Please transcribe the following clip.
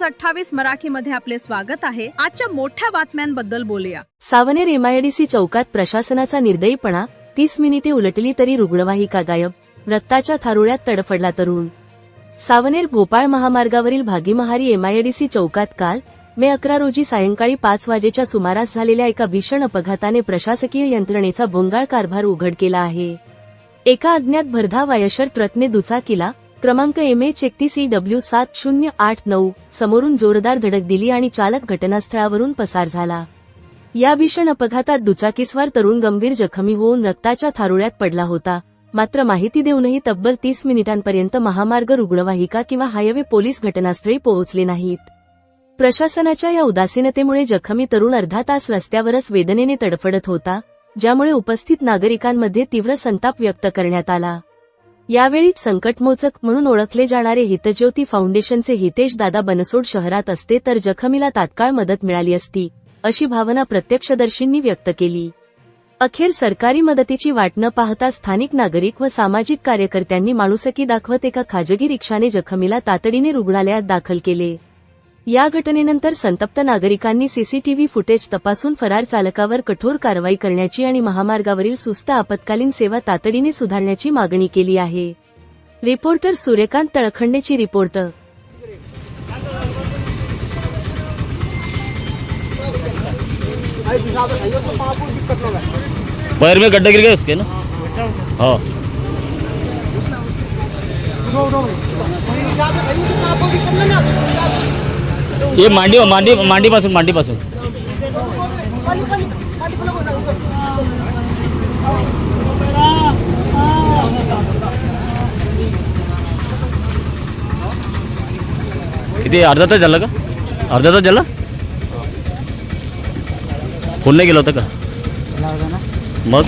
News 28 मराठीमध्ये आपले स्वागत आहे। आजच्या मोठ्या बातम्यांबद्दल बोलूया। सावनेर एमआयडीसी चौकात प्रशासनाचा निर्दयीपणा, 30 मिनिटे उलटली तरी रुग्णवाहिका गायब, रक्ताच्या थारोळ्यात तडफडला तरुण। सावनेर भोपाळ महामार्गावरील भागीमहारी एमआयडीसी चौकात काल मे 11 रोजी सायंकाळी 5 वाजेच्या सुमारास झालेल्या एका भीषण अपघाताने प्रशासकीय यंत्रणेचा भोंगाळ कारभार उघड केला आहे। एका अज्ञात भरधाव वायशर ट्रकने दुचाकीला क्रमांक MH31EW7089 समोरून जोरदार धडक दिली आणि चालक घटनास्थळावरून पसार झाला। या भीषण अपघातात दुचाकीस्वार तरुण गंभीर जखमी होऊन रक्ताच्या थारोळ्यात पडला होता। मात्र माहिती देऊनही तब्बल 30 मिनिटांपर्यंत महामार्ग, रुग्णवाहिका किंवा हायवे पोलीस घटनास्थळी पोहोचले नाहीत। प्रशासनाच्या या उदासीनतेमुळे जखमी तरुण अर्धा तास रस्त्यावरच वेदनेने तडफडत होता, ज्यामुळे उपस्थित नागरिकांमध्ये तीव्र संताप व्यक्त करण्यात आला। यावेळी संकटमोचक म्हणून ओळखले जाणारे हितज्योती फाउंडेशनचे हितेश दादा बनसोड शहरात असते तर जखमीला तात्काळ मदत मिळाली असती, अशी भावना प्रत्यक्षदर्शींनी व्यक्त केली। अखेर सरकारी मदतीची वाट न पाहता स्थानिक नागरिक व सामाजिक कार्यकर्त्यांनी माणुसकी दाखवत एका खाजगी रिक्षाने जखमीला तातडीने रुग्णालयात दाखल केले। या घटनेनंतर संतप्त नागरिकांनी सीसीटीव्ही फुटेज तपासून फरार चालकावर कठोर कारवाई करण्याची आणि महामार्गावरील सुस्त आपत्कालीन सेवा तातडीने सुधारण्याची मागणी केली आहे। रिपोर्टर सूर्यकांत तळखंडेची रिपोर्ट। पैर में गड्ढा गिर गया उसके ना। हाँ ये मांडी पासून किती अर्धा तास झाला का? अर्धा तास झाला? फोन नाही गेला होता का? मग